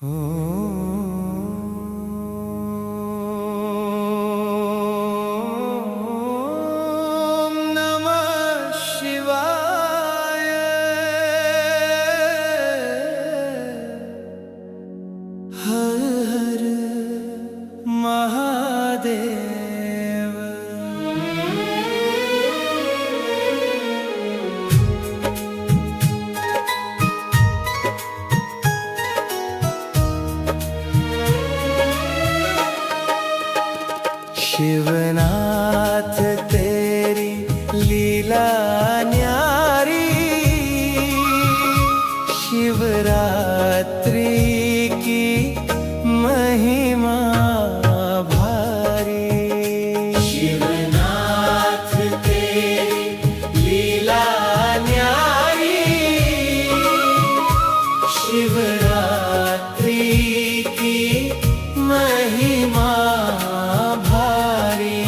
ओम नमः शिवाय। हर हर महादेव। शिवनाथ तेरी लीला न्यारी, शिवरात्रि की महिमा भारी। शिवनाथ तेरी लीला न्यारी, शिवरात्रि की महिमा भारी।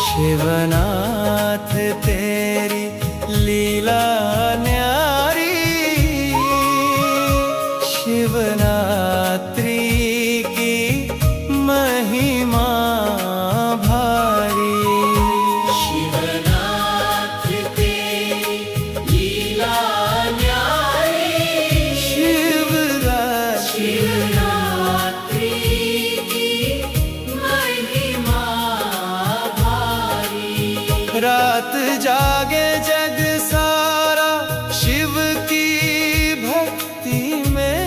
शिवनाथ तेरी लीला न्यारी, शिवरात्रि की महिमा भारी। शिवनाथ तेरी लीला न्यारी, शिवरात्रि की महिमा भारी। रात जागे जग सारा शिव की भक्ति में,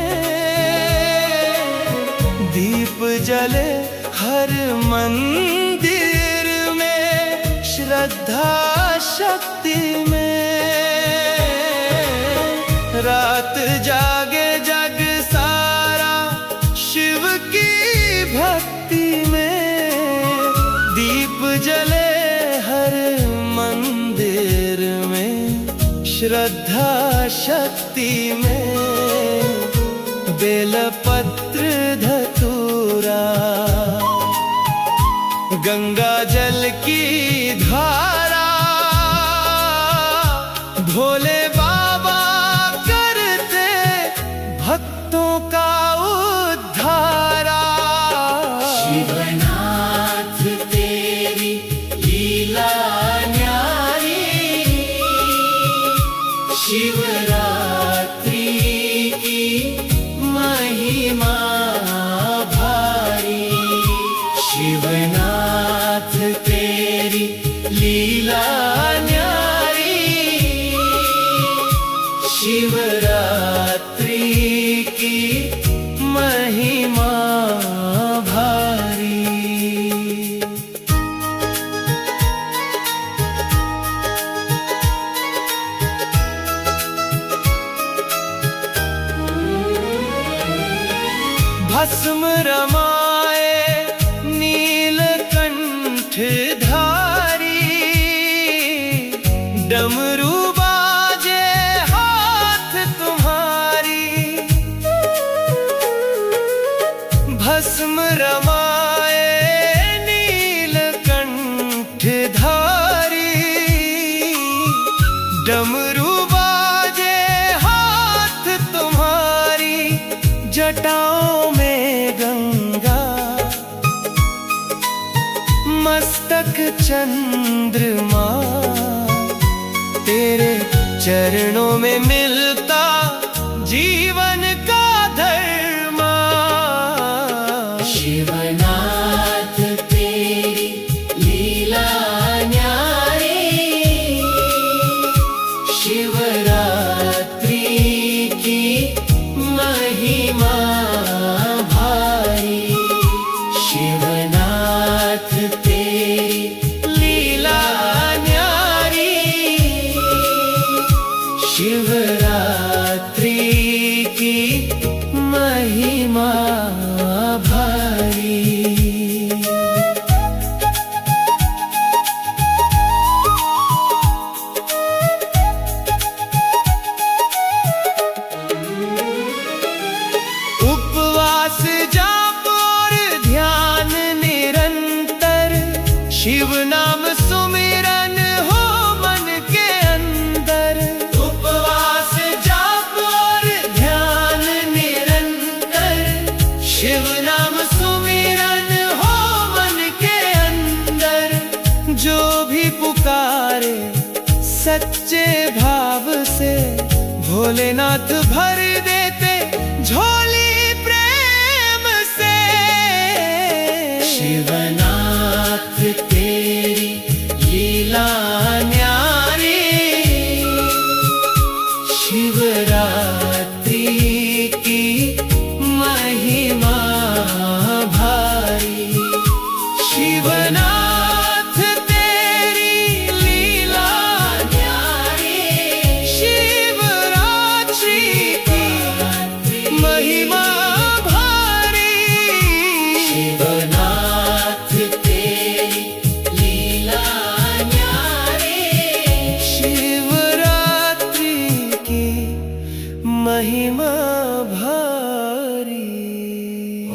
दीप जले हर मंदिर में, श्रद्धा शक्ति में। रात जागे जग सारा शिव की भक्ति में, दीप जले हर मंदिर में, श्रद्धा शक्ति में। बेलपत्र धतूरा गंगा जल की धारा, भोले बाबा करते भक्तों का उद्धारा। शिवनाथ तेरी लीला न्यारी, शिवरात्रि की महिमा भारी। शिवनाथ तेरी लीला न्यारी, शिवरात्रि की महिमा भारी। भस्म रमाए नीलकंठ धारी, डमरू बाजे हाथ तुम्हारी। भस्म रमाए नीलकंठ धारी, डमरू बाजे हाथ तुम्हारी। जटाओं में गंगा, मस्तक चंद्रमा, तेरे चरणों में मिलता जीवन का धर्मा। शिवनाथ तेरी लीला न्यारी, शिवरात्रि की महिमा भारी। शिवनाथ तेरी लीला न्यारी, शिवरात्रि की महिमा भारी। उपवास जाप और ध्यान निरंतर, शिव नाम सुमिरन हो मन के अंदर। उपवास जाप और ध्यान निरंतर, भोलेनाथ भर देते झोली प्रेम से। शिवनाथ तेरी लीला न्यारी, शिवरात्रि की महिमा भारी। शिवनाथ तेरी लीला न्यारी, शिवरात्रि की महिमा भारी। शिवनाथ तेरी लीला न्यारी, शिवरात्रि की महिमा भारी।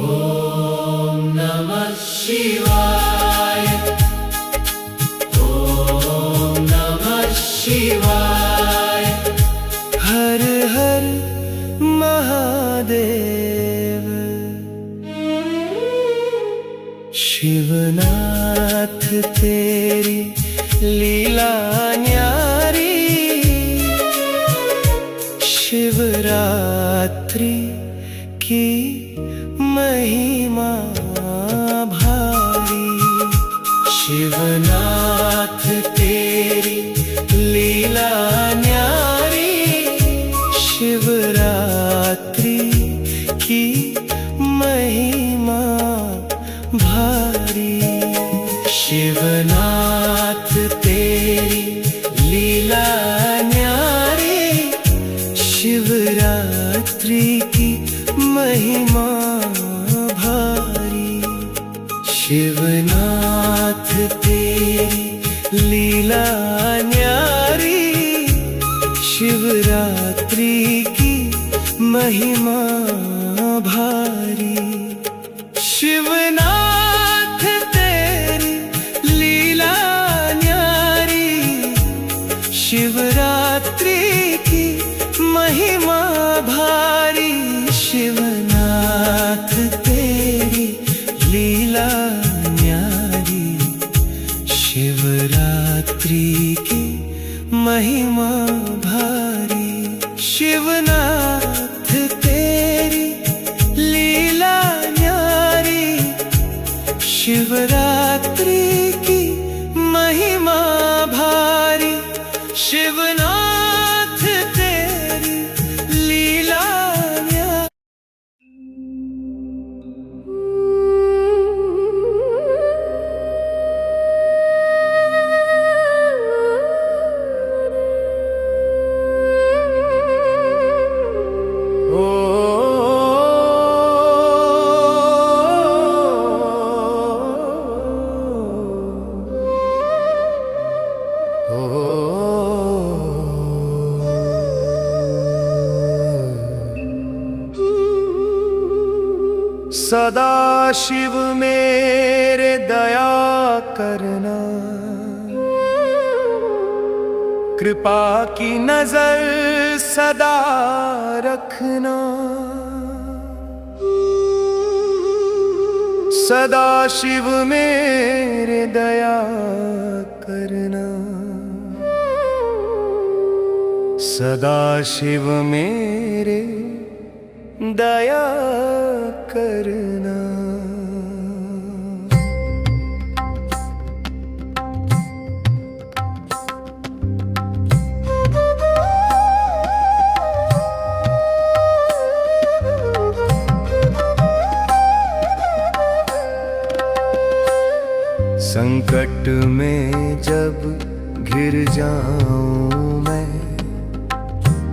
ओम नमः शिवाय, ओम नमः शिवाय। हर हर महादेव। शिवनाथ तेरी लीला न्यारी, शिवरात्रि की महिमा भारी। शिवनाथ तेरी लीला न्यारी, शिवरात्रि की महिमा भारी। शिवनाथ तेरी लीला न्यारी, शिवरात्रि की महिमा भारी। शिवनाथ तेरी लीला न्यारी, शिवरात्रि की महिमा भारी। शिवनाथ तेरी लीला न्यारी, शिवरात्रि की महिमा भारी। शिवनाथ तेरी लीला न्यारी, शिवरात्रि की महिमा भारी। शिवनाथ तेरी लीला न्यारी, शिवरात्रि की महिमा भारी। शिवनाथ तेरी लीला न्यारी। सदा शिव मेरे दया करना, कृपा की नजर सदा रखना। सदा शिव मेरे दया करना, सदा शिव मेरे दया करना। संकट में जब घिर जाऊं मैं,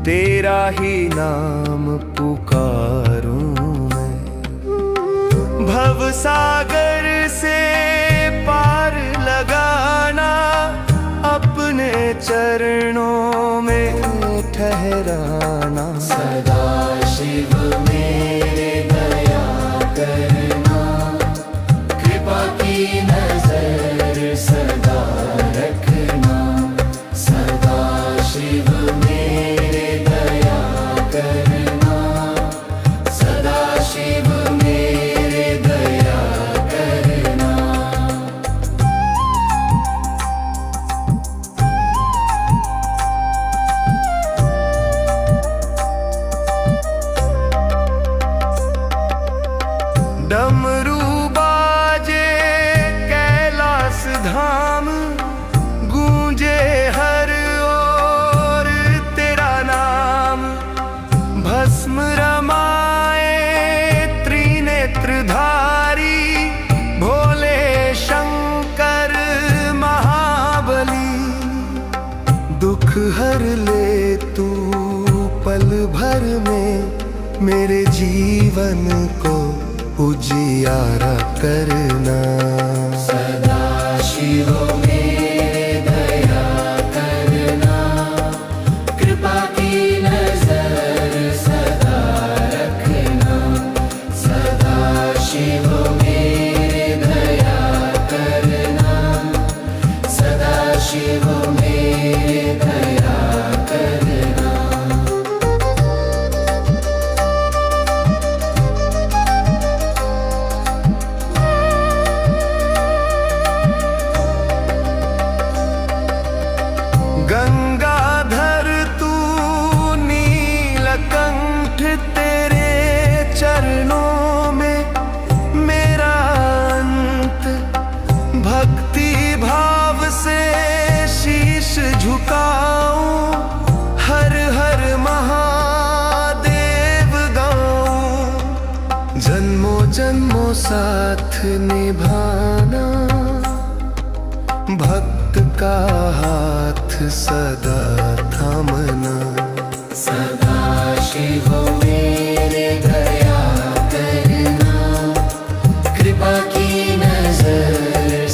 तेरा ही नाम पुकारूं मैं। भव सागर से पार लगाना, अपने चरणों में ठहराना। सदा शिव मेरे दया करना, कृपा की नजर सदा रखना। सदा शिव मेरे दया करना, सदा शिव मेरे दया करना। डमरू बाजे कैलाश धाम, गूंजे हर ओर तेरा नाम। भस्म रमाए त्रिनेत्रधारी, भोले शंकर महाबली। दुख हर ले तू पल भर में, मेरे जीवन को उजियारा करना। सदा शिव मेरे दया करना, कृपा की नजर सदा रखना। सदा शिव मेरे दया करना, सदा शिव मेरे दया करना। गंगाधर तू नीलकंठ, तेरे चरणों में मेरा अंत। भक्ति भाव से शीश झुकाऊं, हर हर महादेव गाऊं। जन्मों जन्मों साथ निभाना, भक्त का हाथ सदा थामना। सदा शिव मेरे दया करना, कृपा की नजर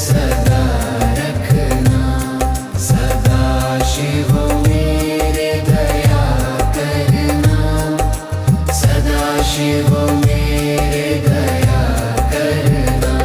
सदा रखना। सदा शिव मेरे दया करना, सदा शिव मेरे दया करना।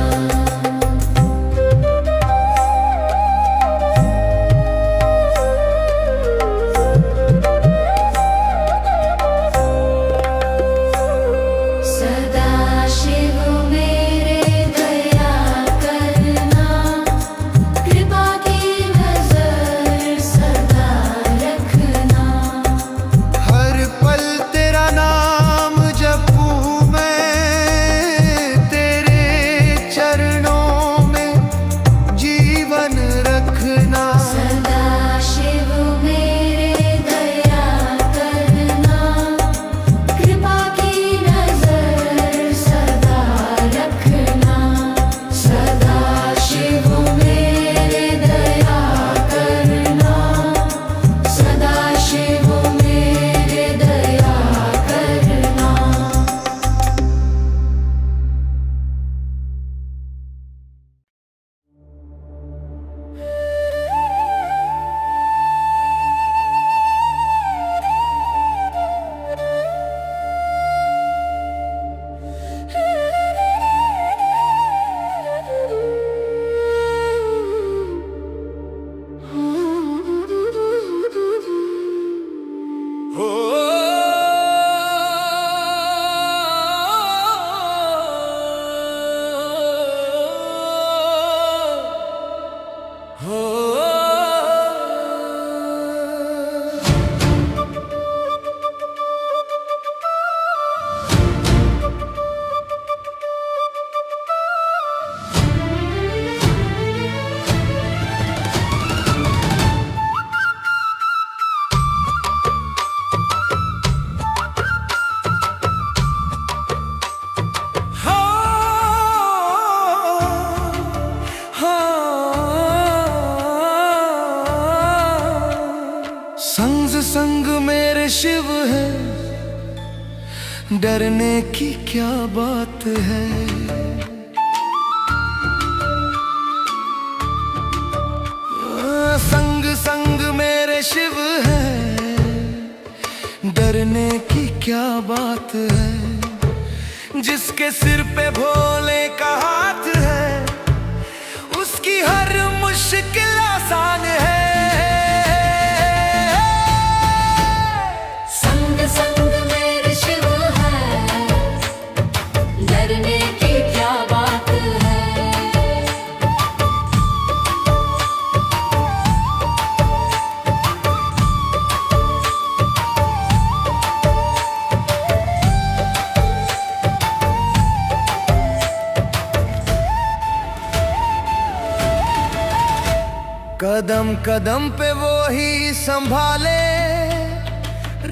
संग मेरे शिव है, डरने की क्या बात है। संग संग मेरे शिव है, डरने की क्या बात है। जिसके सिर पे भोले का हाथ है, उसकी हर मुश्किल आसान है। कदम कदम पे वो ही संभाले,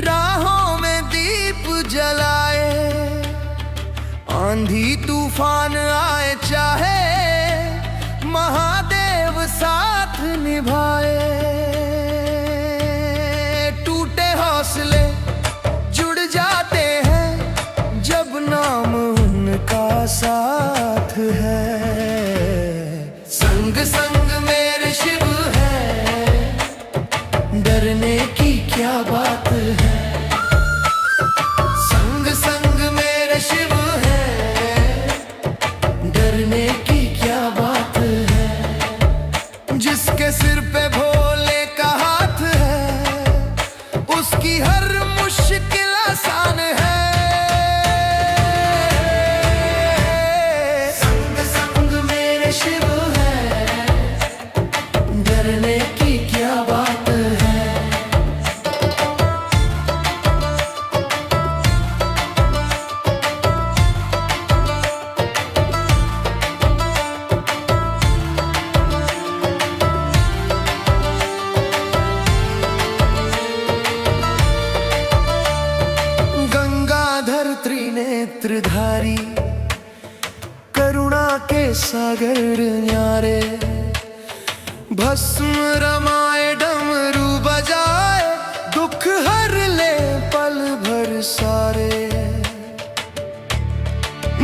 राहों में दीप जलाए। आंधी तूफान आए चाहे, महादेव साथ निभाए। टूटे हौसले जुड़ जाते हैं जब नाम उनका साथ है। संग संग मेरे शिव है, डरने की क्या बात है। संग संग मेरे शिव है, डरने की क्या बात है। जिसके सिर पे भोले का हाथ है, उसकी हर मुश्किल आसान है। संग संग मेरे शिव है, डरने की क्या बात है। त्रिनेत्रधारी, करुणा के सागर न्यारे। भस्म रमाए डमरू बजाए, दुख हर ले पल भर सारे।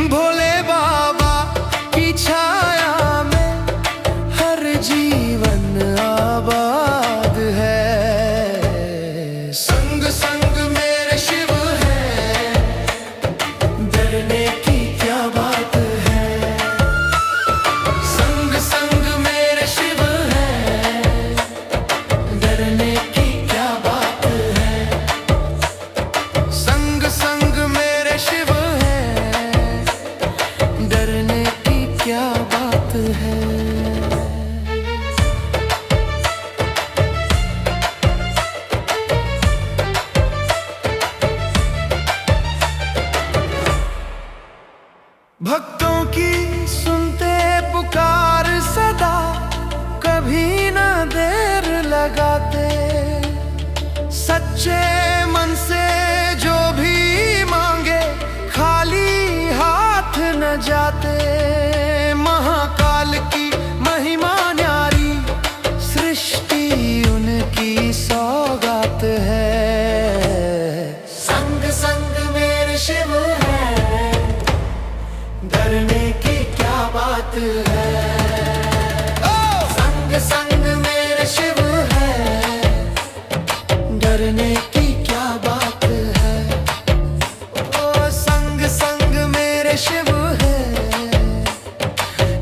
भोले बाबा की छाया में हर जीवन आबाद है। संग संग मेरे शिव है, डरने की क्या बात है। संग संग मेरे शिव है, डरने की क्या बात है। संग संग मेरे शिव है, डरने की क्या बात है। भक्तों की सुनते पुकार सदा, कभी न देर लगाते। सच्चे मन से जो भी मांगे, खाली हाथ न जाते। महाकाल की महिमा न्यारी, सृष्टि उनकी सौगात है। संग संग मेरे शिव है, डरने की क्या बात है। संग संग मेरे शिव है, डरने की क्या बात है। ओ संग संग मेरे शिव है,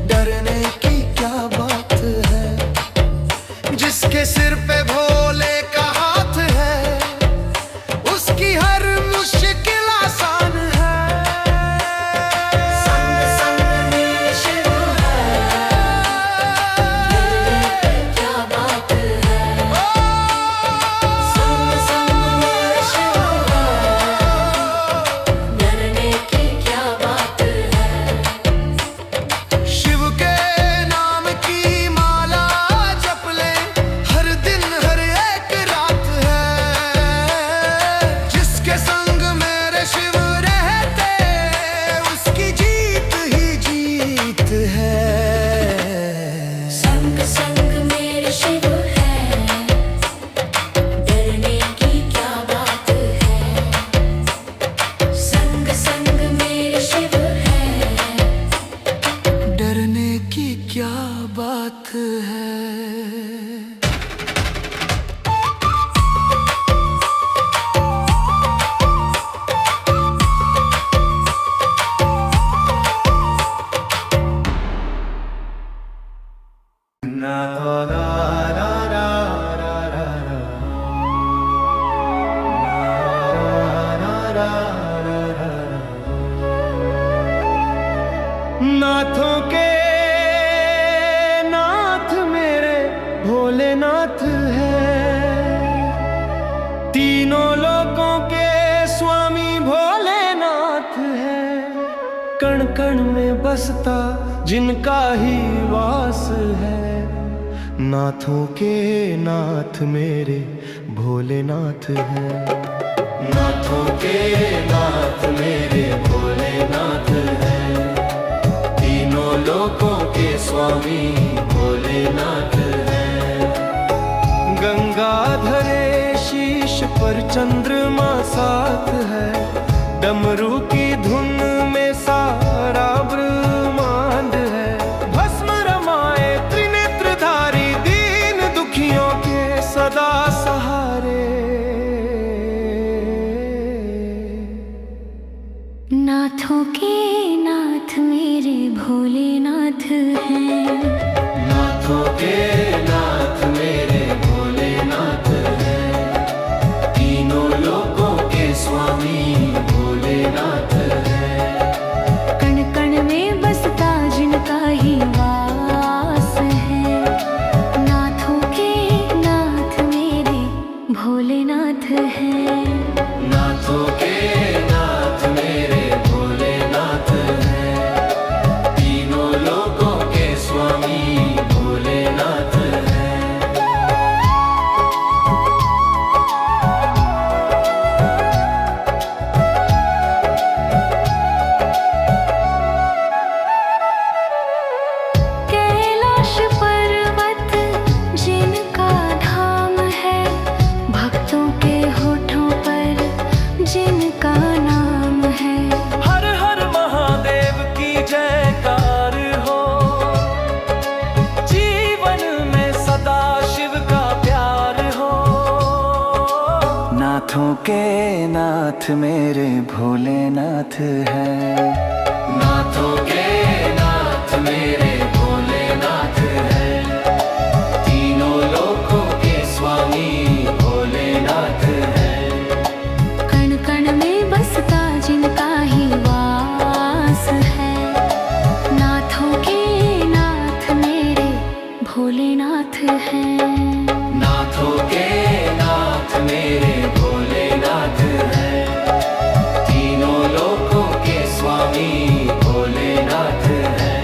डरने की क्या बात है। जिसके सिर पे भोले का हाथ है, उसकी हर मुश्किल आसान है। नाथों के नाथ मेरे भोलेनाथ है। तीनों लोकों के स्वामी भोलेनाथ है। कण कण में बसता जिनका ही वास है। नाथों के नाथ मेरे भोलेनाथ हैं। नाथों के नाथ मेरे भोलेनाथ हैं। तीनों लोकों के स्वामी भोलेनाथ हैं। गंगाधरे शीश पर चंद्रमा साथ है। डमरू की धुन में सारा ब्रह्मांड है। भस्म रमाए त्रिनेत्रधारी दीन दुखियों के सदा सहारे। नाथों के नाथ मेरे भोलेनाथ हैं। नाथों के नाथ मेरे भोलेनाथ हैं। तीनों लोकों के स्वामी भोलेनाथ हैं। कण कण में बसता जिनका ही वास है। नाथों के नाथ मेरे भोलेनाथ हैं। नाथों के नाथ मेरे भोलेनाथ हैं। तीनों लोकों के स्वामी भोलेनाथ हैं। कैलाश पर्वत जिनका धाम है। भक्तों के होठों पर जिनका नाम है। हर हर महादेव की जयकार हो। जीवन में सदा शिव का प्यार हो। नाथों के नाथ मेरे भोलेनाथ हैं। नाथों के नाथ मेरे भोलेनाथ हैं। तीनों लोकों के स्वामी भोलेनाथ हैं। कण कण में बसता जिनका ही वास है। नाथों के नाथ मेरे भोलेनाथ हैं। नाथों के नाथ मेरे भोलेनाथ हैं। तीनों लोकों के स्वामी भोलेनाथ हैं।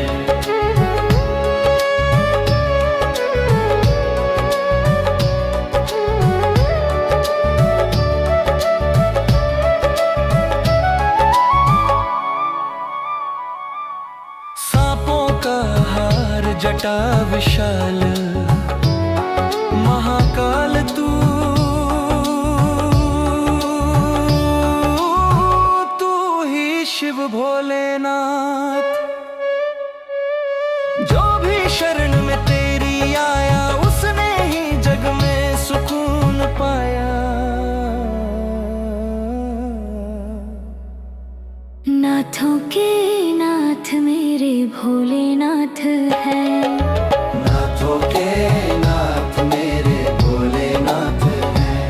सांपों का हार जटा विशाल महाकाल तू ही शिव भोलेनाथ। जो भी शरण में तेरी आया उसने ही जग में सुकून पाया। नाथों के नाथ मेरे भोलेनाथ हैं। नाथों के नाथ मेरे भोलेनाथ हैं।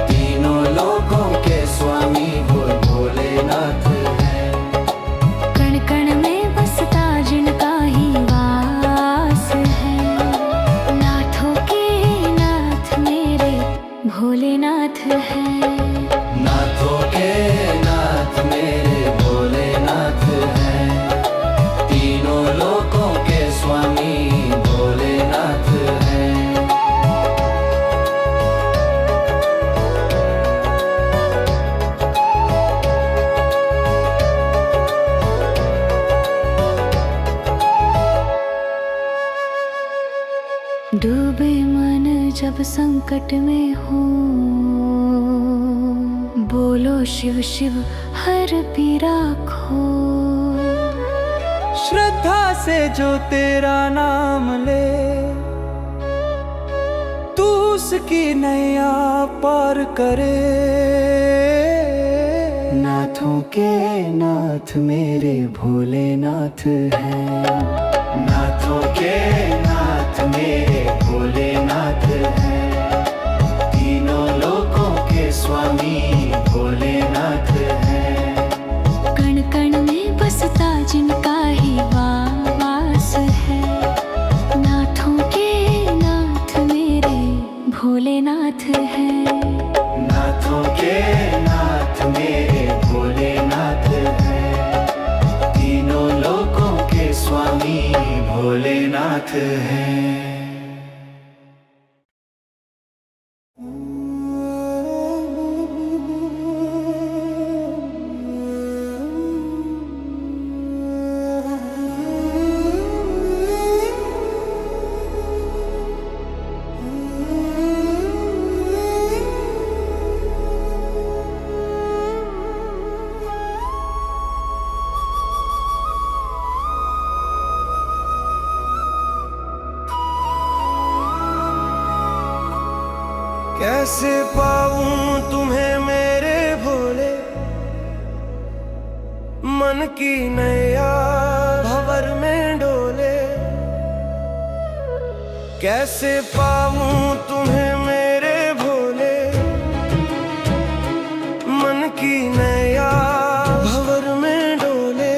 तीनों लोकों के स्वामी भोलेनाथ हैं। कण कण में बसता जिनका ही वास है। नाथों के नाथ मेरे भोलेनाथ हैं। नाथों के नाथ मेरे भोलेनाथ हैं। तीनों लोकों के स्वामी भोलेनाथ हैं। डूबे मन जब संकट में हो। बोलो शिव शिव हर पीरा खो। श्रद्धा से जो तेरा नाम ले तू उसकी नैया पार करे। नाथों के नाथ मेरे भोलेनाथ हैं। नाथों के नाथ मेरे भोलेनाथ हैं। तीनों लोकों के स्वामी भोलेनाथ हैं। कण कण में बसता जिनका ही वास है। नाथों के नाथ मेरे भोलेनाथ हैं। नाथों के नाथ मेरे भोलेनाथ हैं। तीनों लोकों के स्वामी भोलेनाथ हैं। कैसे पाऊं तुम्हें मेरे भोले, मन की नैया भंवर में डोले। कैसे पाऊं तुम्हें मेरे भोले, मन की नैया भंवर में डोले।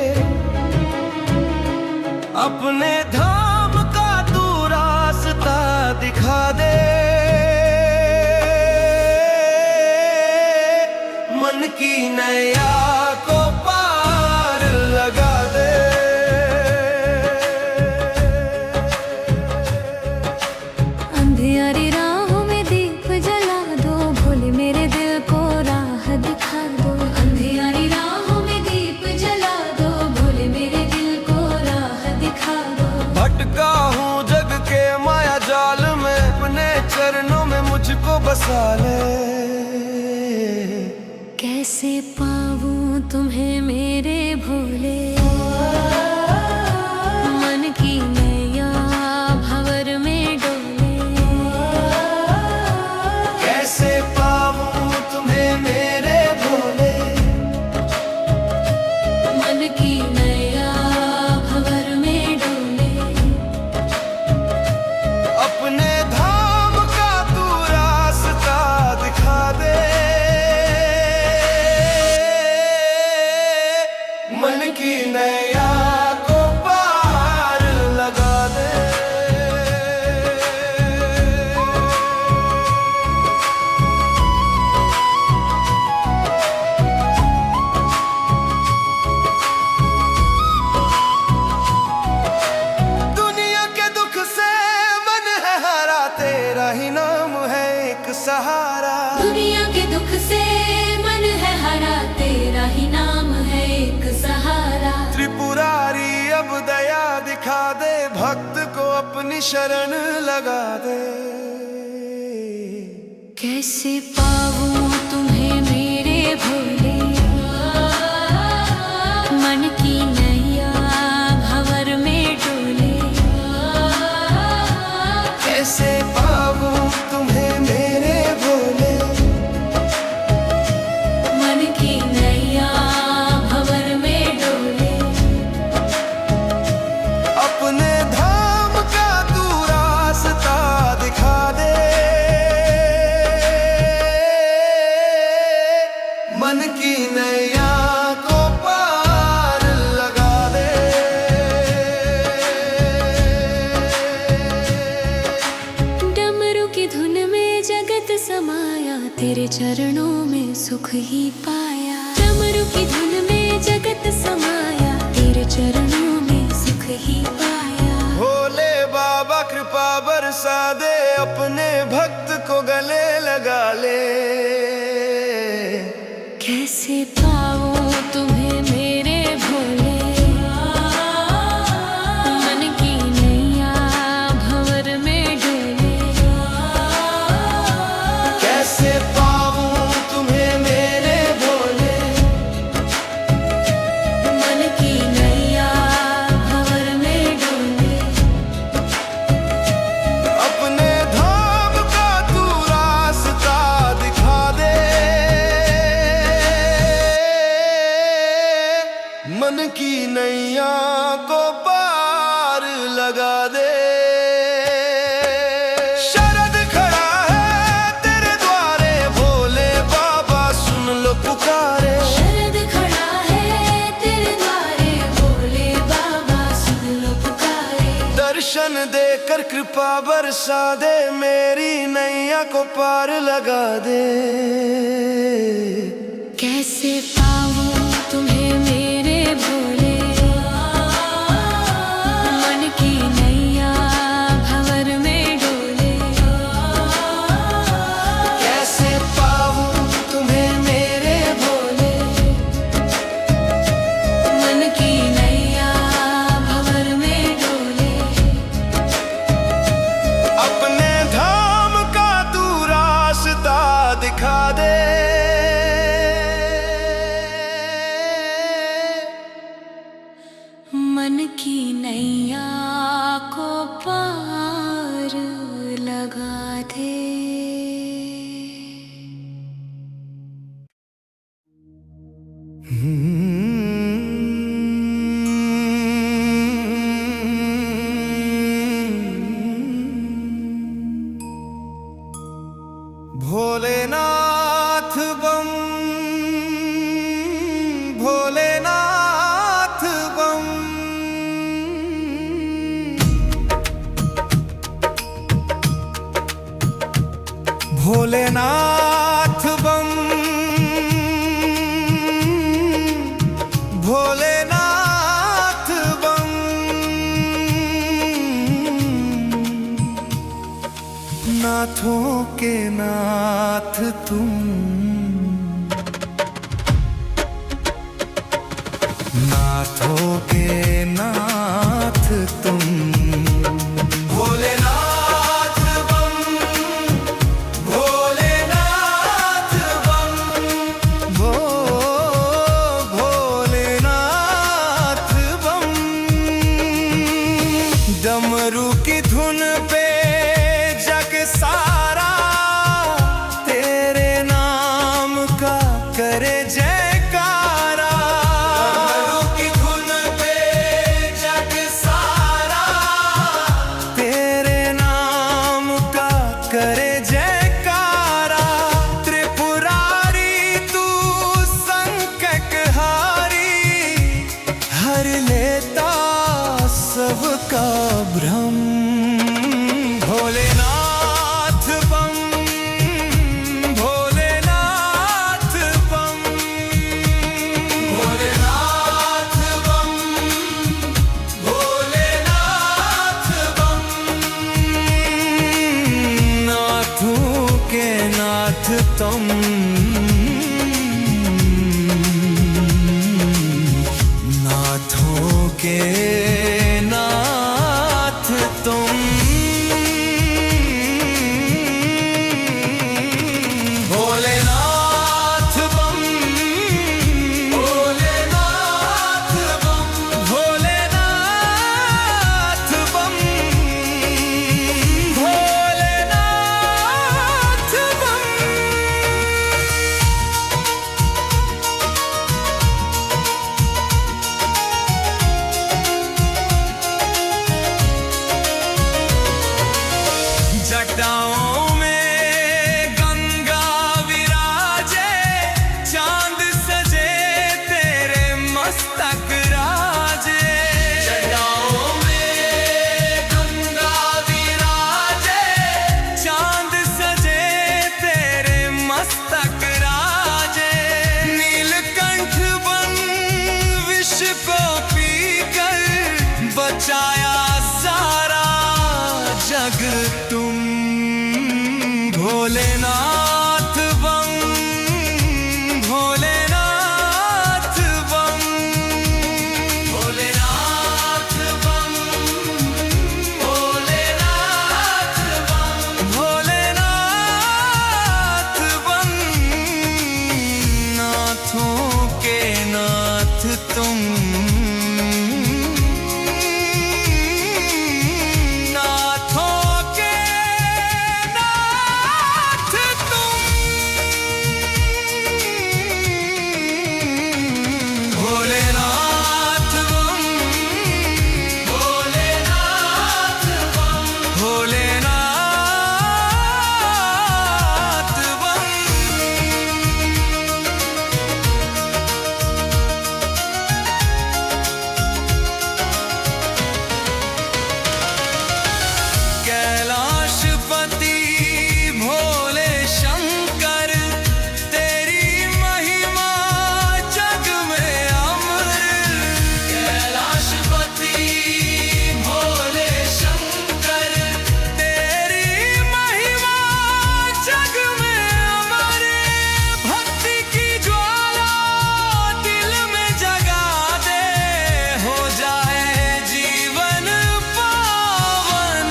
अपने धाम का तू रास्ता दिखा दे, मन की नैया को पार लगा दे। अंधियारी राहों में दीप जला दो, भोले मेरे दिल को राह दिखा दो। अंधियारी राहों में दीप जला दो, भोले मेरे दिल को राह दिखा दो। भटका हूँ जग के माया जाल में, अपने चरणों में मुझको बसा ले। कैसे पाऊं तुम्हें मेरे भोले, मन की नैया भंवर में डोले। कैसे पाऊं तुम्हें मेरे भोले, मन की नैया भंवर में डोले। अपने धाम का तू रास्ता दिखा दे, मन की नैया को पार लगा दे। दुनिया के दुख से मन है हरा, तेरा ही नाम है एक सहारा। दुनिया के दुख से मन है हरा, तेरा ही नाम है एक सहारा। त्रिपुरारी अब दया दिखा दे, भक्त को अपनी शरण लगा दे। कैसे पाऊं तुम्हें मेरे भोले, मन की नैया भंवर में डोले। कैसे पाऊं तुम्हें मेरे भोले, मन की नैया भंवर में डोले। अपने धाम का तू रास्ता दिखा दे, मन की नैया को पार लगा दे। डमरू की धुन में जगत समाया, तेरे चरणों में सुख ही पाया। डमरू की धुन में जगत समाया, तेरे चरणों में सुख ही पाया। भोले बाबा कृपा बरसा दे, अपने भक्त को गले लगा ले। कैसे पाऊं तुम्हें मेरे भोले, मन की नैया भंवर में डोले। कैसे पाऊं तुम्हें मेरे भोले, मन की नैया भंवर में डोले। अपने धाम का तू रास्ता दिखा दे, मन की नैया को पार लगा दे। शरद खड़ा है तेरे द्वारे, भोले बाबा सुन लो पुकारे। शरद खड़ा है तेरे द्वारे, भोले बाबा सुन लो पुकारे। दर्शन देकर कृपा बरसा दे, मेरी नैया को पार लगा दे। कैसे पाऊं तुम्हें मेरे भोले, मन की नैया भंवर में डोले। कैसे पाऊं तुम्हें मेरे भोले, मन की नैया भंवर में डोले। अपने धाम का तू रास्ता दिखा दे, मन की नैया को पार लगा दे। भोलेनाथ बम, भोलेनाथ बम। नाथों के नाथ तुम, नाथों के नाथ तुम। भोलेनाथ बम, भोलेनाथ बम, भोलेनाथ बम। डमरू की धुन पे जग सारा तेरे नाम का करे जयकारा। डमरू की धुन पे जग सारा तेरे नाम का करे जयकारा। त्रिपुरारी तू संकटहारी, हर लेता सबका भ्रम। भोलेनाथ बम, भोलेनाथ बम, भोलेनाथ बम, भोलेनाथ बम। नाथों के नाथ तुम, नाथों के नाथ तुम। भोलेनाथ बम, भोलेनाथ बम, भोलेनाथ बम, भोलेनाथ बम। जटाओं में गंगा विराजे, चांद सजे तेरे मस्तक राजे। जटाओं में गंगा विराजे, चांद सजे तेरे मस्तक राजे। नीलकंठ बन विष को पीकर बचाया सारा जग तुम। भोलेनाथ बम, भोलेनाथ बम, भोलेनाथ बम, भोलेनाथ बम, भोलेनाथ बम। नाथों के नाथ तुम, नाथों के नाथ तुम। भोलेनाथ बम, भोलेनाथ बम, भोलेनाथ बम। कैलाशपति भोले शंकर, तेरी महिमा जग में अमर। कैलाशपति भोले शंकर, तेरी महिमा जग में अमर। भक्ति की ज्वाला दिल में जगा दे, हो जाए जीवन पावन।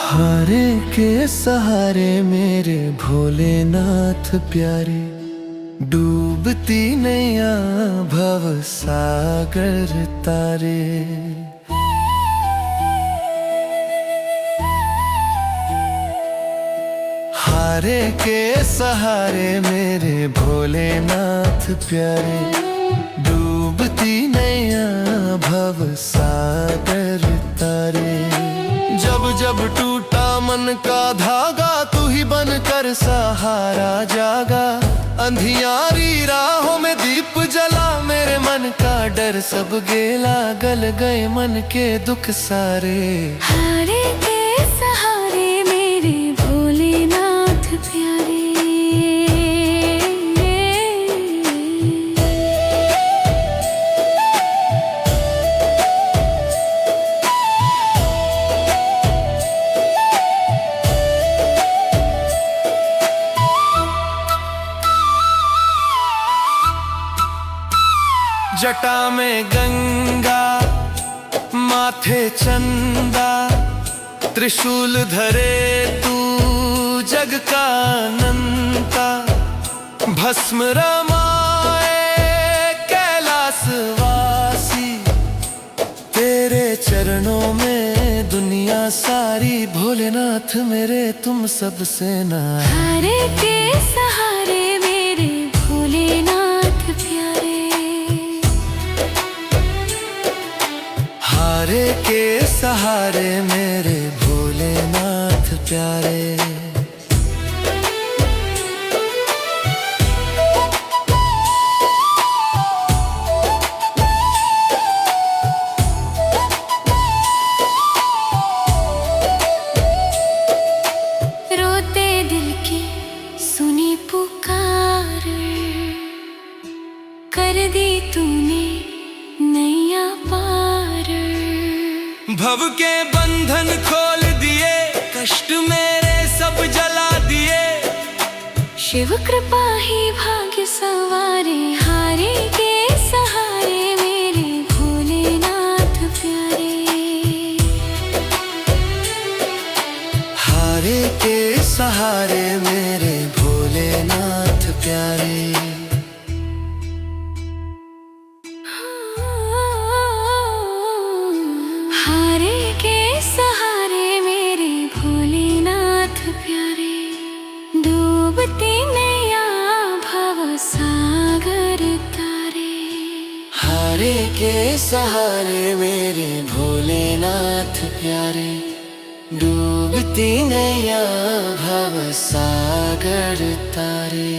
हारे के सहारे मेरे भोलेनाथ प्यारे, डूबती नैया भव सागर तारे। हारे के सहारे मेरे भोलेनाथ प्यारे, डूब डूबती नैया भव सागर तारे। जब जब टूटा मन का धागा तू ही बनकर सहारा जागा। अंधियारी राहों में दीप जला मेरे मन का डर सब गेला। गल गए मन के दुख सारे। हारे के सहारे मेरे भोलेनाथ प्यारे। जटा में गंगा माथे चंदा त्रिशूल धरे तू जग का अनंता। भस्म रमाए कैलाशवासी तेरे चरणों में दुनिया सारी। भोलेनाथ मेरे तुम सबसे ना। हारे के सहारे मेरे भोलेनाथ प्यारे। हारे के सहारे मेरे भोलेनाथ प्यारे। रोते दिल की सुनी पुकार कर दी तूने नैया पार। भव के बंधन खोल दिए कष्ट मेरे सब जला दिए। शिव कृपा ही भाग्य सवारे। हारे के सहारे मेरे भोलेनाथ प्यारे। हारे के सहारे मेरे भोलेनाथ प्यारे। हारे के सहारे मेरे भोलेनाथ प्यारे। डूबती नैया भव सागर तारे। हारे के सहारे मेरे भोलेनाथ प्यारे। डूबती नैया भव सागर तारे।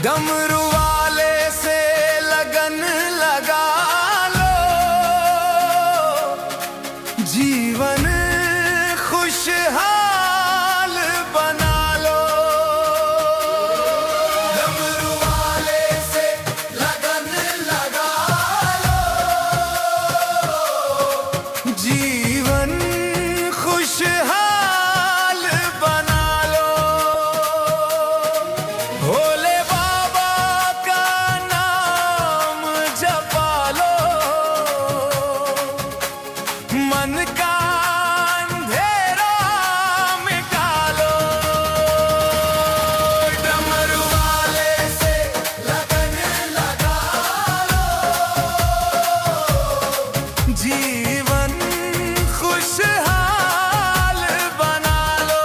डमरू वाले से लगन लगा लो। जीवन खुशहाल बना लो। डमरू वाले से लगन लगा लो। जीवन खुशहाल बना लो। भोले मन का अंधेरा मिटा लो। डमरू वाले से लगन लगा लो। जीवन खुशहाल बना लो।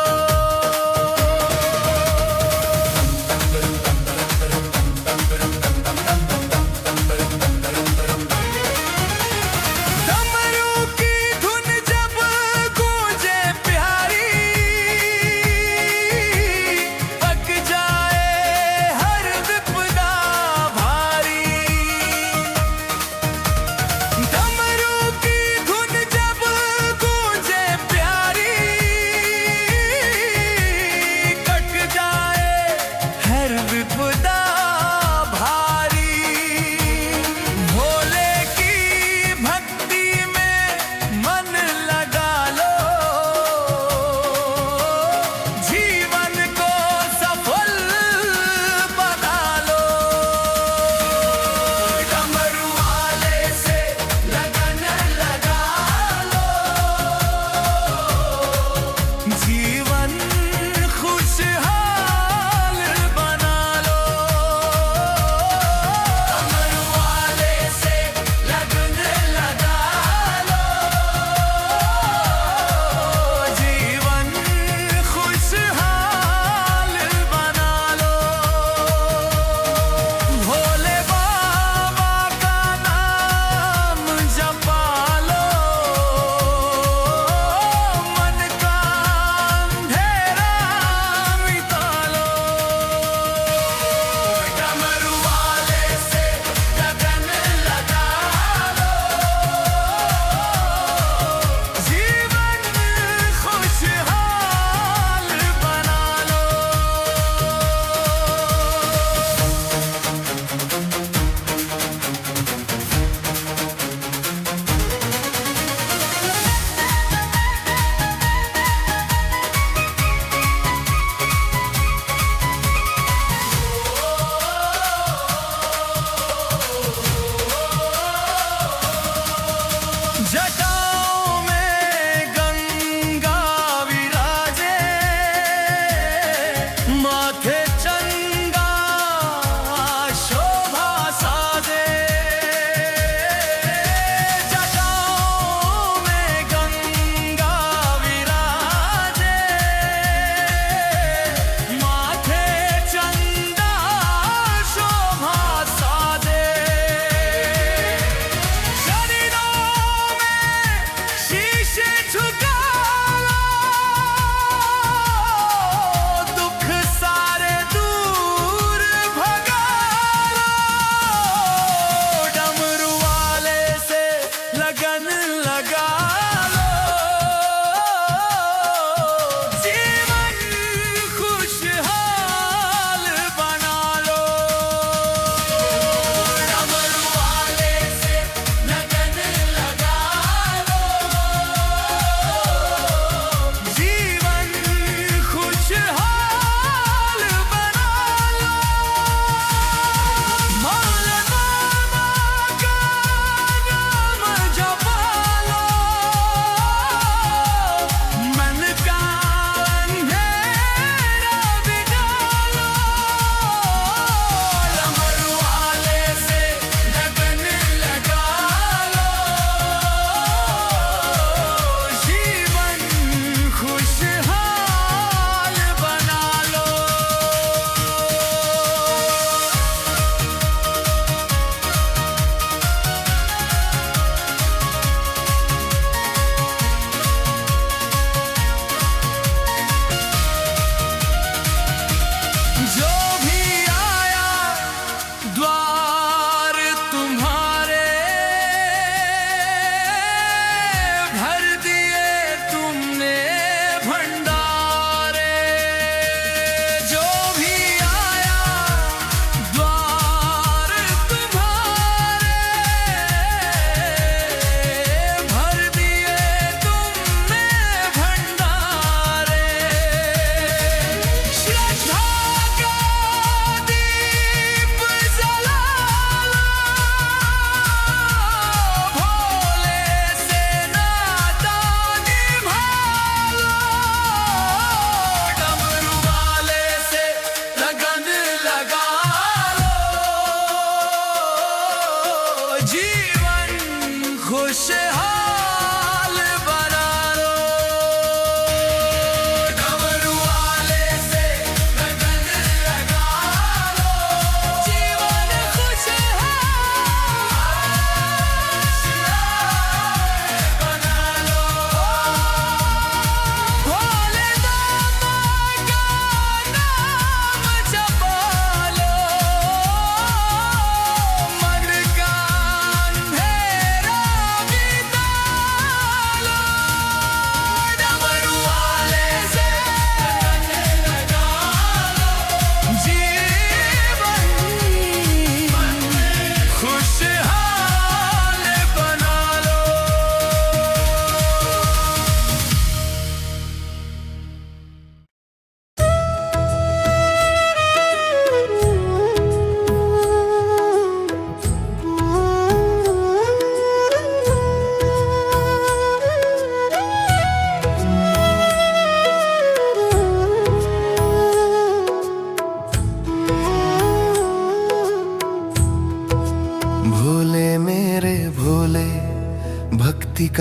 डमरू की धुन जब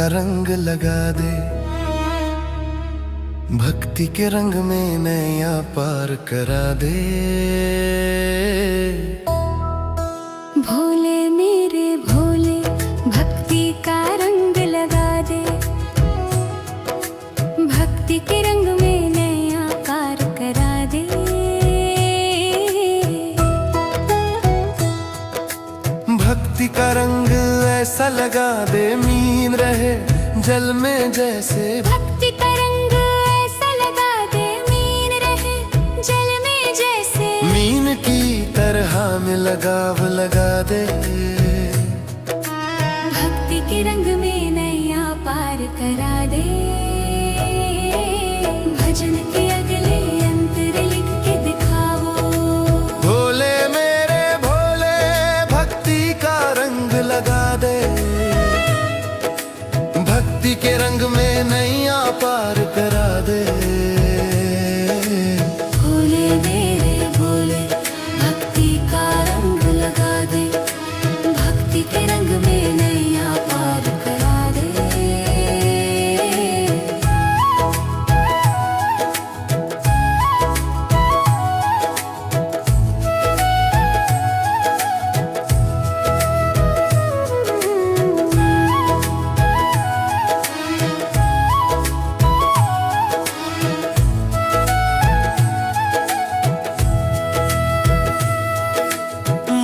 का रंग लगा दे, भक्ति के रंग में नैया पार करा दे। भोले मेरे भोले भक्ति का रंग लगा दे, भक्ति के रंग में नैया पार करा दे। भक्ति का रंग ऐसा लगा दे मीन रहे जल में जैसे, भक्ति का रंग ऐसा लगा दे मीन रहे जल में जैसे, मीन की तरह में लगाव लगा दे। भक्ति के रंग में नैया पार करा दे। भजन के अगले अंतर लिख के दिखाओ। भोले मेरे भोले भक्ति का रंग लगा दे, भक्ति के रंग में नैया पार करा दे। भोले मेरे भोले भक्ति का रंग लगा दे, भक्ति के रंग में नैया पार करा दे।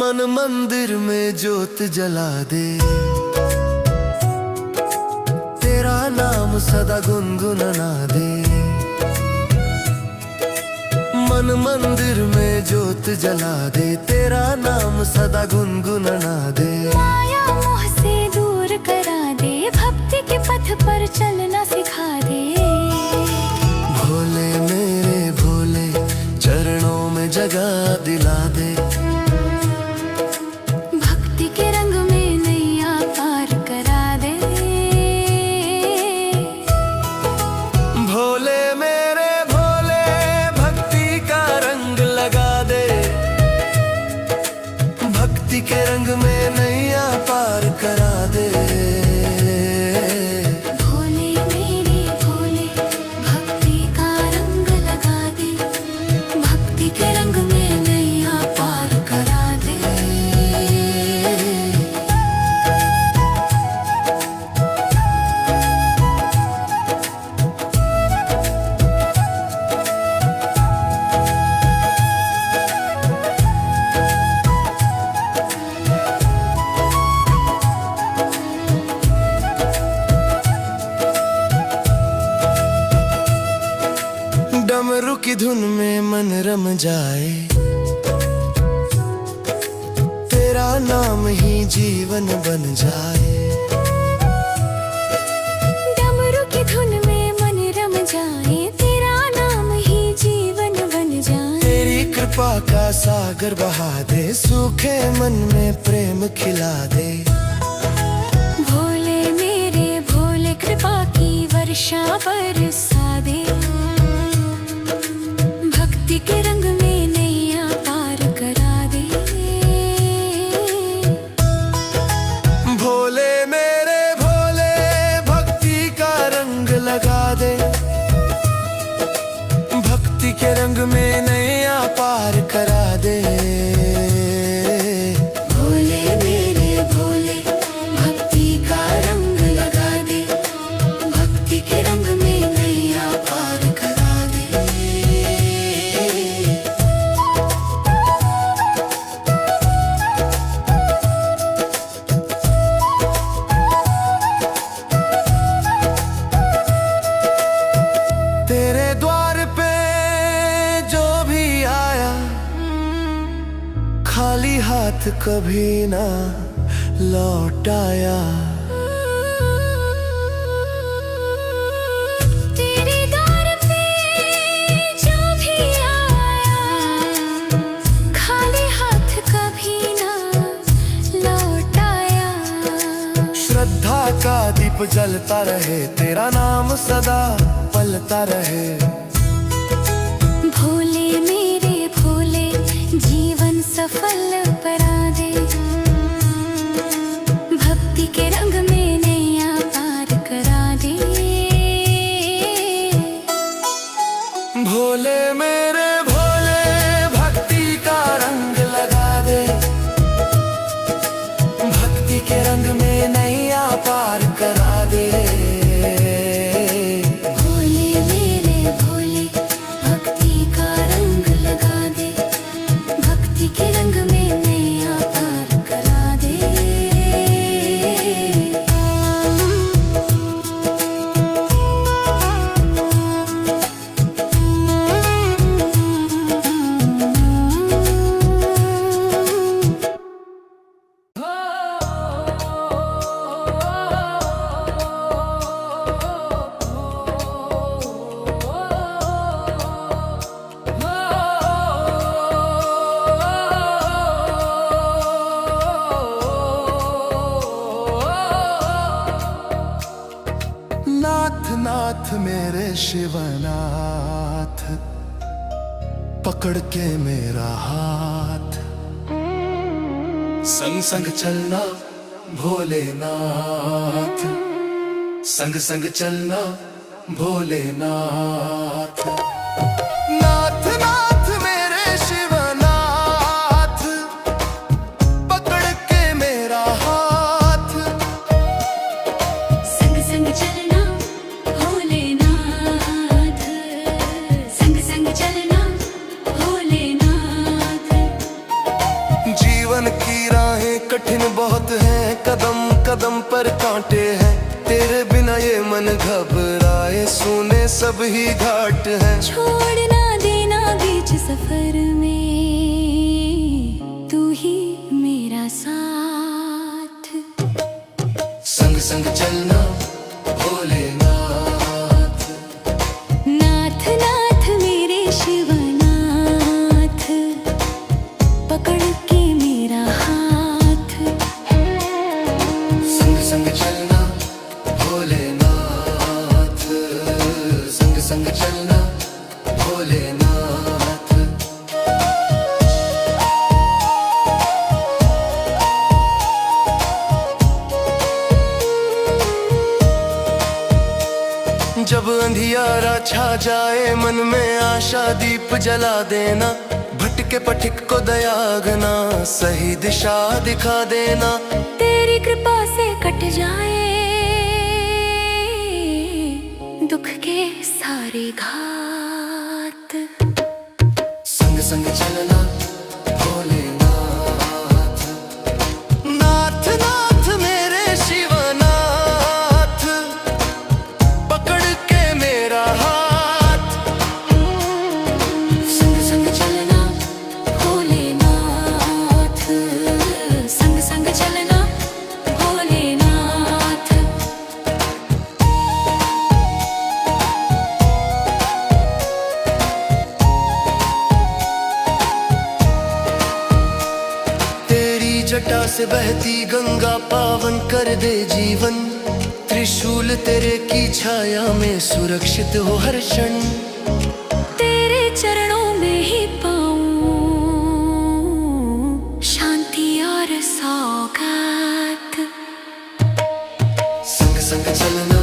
मन मंदिर में ज्योत जला दे, तेरा नाम सदा गुनगुनाना दे। मन मंदिर में ज्योत जला दे, तेरा नाम सदा गुनगुनाना दे। माया मोह से दूर करा दे, भक्ति के पथ पर चलना सिखा दे। भोले मेरे भोले चरणों में जगह दिला दे, भक्ति के रंग में नैया पार करा दे। भोले मेरे भोले भक्ति का रंग लगा दे, भक्ति के रंग में नैया पार करा दे। भोले मेरे भोले भक्ति का रंग लगा दे, भक्ति के रंग में नैया पार करा दे। डमरू की धुन में मन रम जाए, तेरा नाम ही जीवन बन जाए। डमरू की धुन में मन रम जाए, तेरा नाम ही जीवन बन जाए। तेरी कृपा का सागर बहा दे, सूखे मन में प्रेम खिला दे। भोले मेरे भोले कृपा की वर्षा बरसा दे, भक्ति के रंग में नैया पार करा दे। भोले मेरे भोले भक्ति का रंग लगा दे, भक्ति के रंग में नैया पार करा दे। भोले मेरे भोले भक्ति का रंग लगा दे, भक्ति के रंग में नैया पार करा दे। तेरे द्वार पे जो भी आया, खाली हाथ कभी ना लौट आया। तेरे द्वार पे जो भी आया, खाली हाथ कभी ना लौट आया। श्रद्धा का दीप जलता रहे, तेरा नाम सदा पलता रहे। भोले मेरे भोले जीवन सफल करा दे, भक्ति के रंग में नैया पार कर नाथ मेरे शिवनाथ, पकड़ के मेरा हाथ, संग संग चलना भोलेनाथ, संग संग चलना भोलेनाथ। नाथ नाथ मेरे शिवनाथ, पकड़ के मेरा हाथ, संग संग चलना भोलेनाथ, संग संग चलना भोलेनाथ। जीवन की राहें कठिन बहुत हैं, कदम कदम पर कांटे हैं, तेरे बिना ये मन घबराए, सुने सब ही घाट है। छोड़ना देना बीच सफर में, तू ही मेरा साथ। संग संग चलना भोलेनाथ, नाथ नाथ मेरे शिवनाथ, पकड़ के मेरा हाथ। संग संग चलना भोलेनाथ, संग संग चलना भोलेनाथ। जब अंधियारा छा जाए मन में आशा दीप जला देना, भटके पथिक को दयागना, सही दिशा दिखा देना। तेरी कृपा से कट जाए दुख के सारे घात। संग संग चलना भोलेनाथ, नाथ नाथ मेरे शिवनाथ, पकड़ के मेरा हाथ, संग संग चलना भोलेनाथ, संग संग चलना भोलेनाथ। तेरी जटा से बहती गंगा पावन कर दे जीवन, त्रिशूल तेरे की छाया में सुरक्षित हो हर क्षण। तेरे चरणों में ही पाऊं शांति और सौगात। संग संग चलना